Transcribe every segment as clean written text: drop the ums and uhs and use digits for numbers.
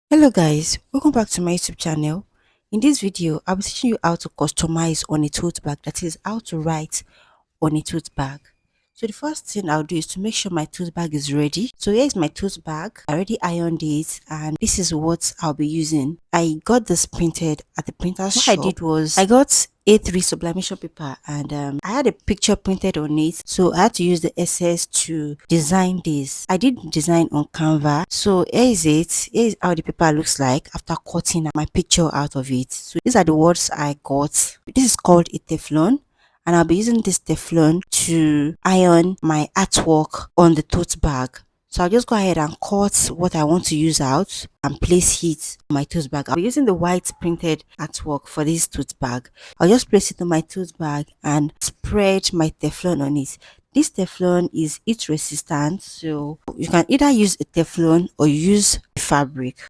Hello guys, welcome back to my YouTube channel. In this video, I'll be teaching you how to customize on a tote bag, that is how to write on a tote bag. So the first thing I'll do is to make sure my tote bag is ready. So here is my tote bag. I already ironed it and this is what I'll be using. I got this printed at the printer's shop. What I did was I got A3 sublimation paper and I had a picture printed on it. So I had to use the SS to design this. I did design on Canva. So here is it. Here is how the paper looks like after cutting my picture out of it. So these are the words I got. This is called a Teflon and I'll be using this Teflon to iron my artwork on the tote bag. So I'll just go ahead and cut what I want to use out and place it on my tote bag. I'll be using the white printed artwork for this tote bag. I'll just place it on my tote bag and spread my Teflon on it. This Teflon is heat resistant, so you can either use a Teflon or use fabric.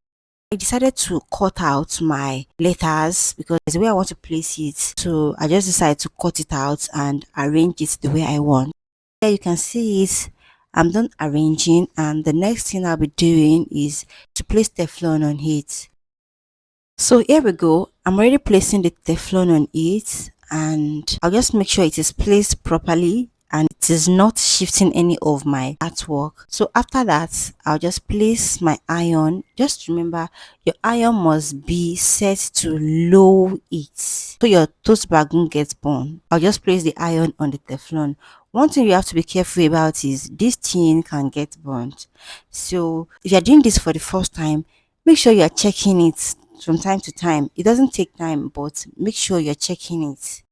I decided to cut out my letters because the way I want to place it. So I just decided to cut it out and arrange it the way I want. Here you can see it. I'm done arranging and the next thing I'll be doing is to place Teflon on it. So here we go. I'm already placing the Teflon on it and I'll just make sure it is placed properly and it is not shifting any of my artwork. So after that, I'll just place my iron. Just remember your iron must be set to low heat so your toast bag won't get burned. I'll just place the iron on the Teflon. One thing you have to be careful about is this thing can get burnt. So if you're doing this for the first time, make sure you're checking it from time to time. It doesn't take time, but make sure you're checking it.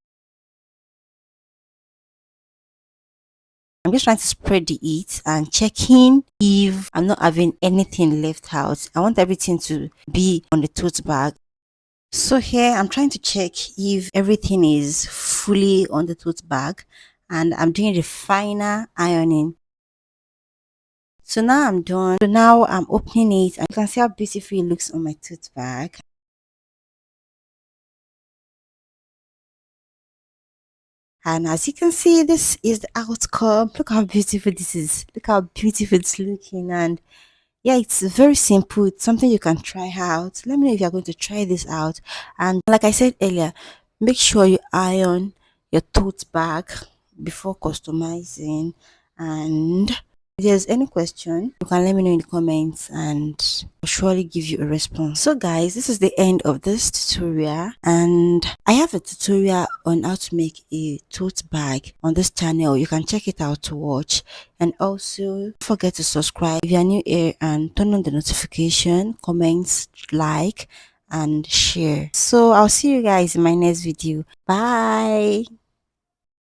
I'm just trying to spread the heat and checking if I'm not having anything left out. I want everything to be on the tote bag. So here I'm trying to check if everything is fully on the tote bag and I'm doing the final ironing. So now I'm done. So now I'm opening it and you can see how beautiful it looks on my tote bag. And as you can see, this is the outcome. Look how beautiful this is. Look how beautiful it's looking. And yeah, it's very simple. It's something you can try out. Let me know if you're going to try this out. And like I said earlier, make sure you iron your tote bag before customizing. And if there's any question, you can let me know in the comments and I'll surely give you a response. So guys, this is the end of this tutorial and I have a tutorial on how to make a tote bag on this channel. You can check it out to watch and also don't forget to subscribe if you are new here and turn on the notification, comments, like and share. So I'll see you guys in my next video. Bye.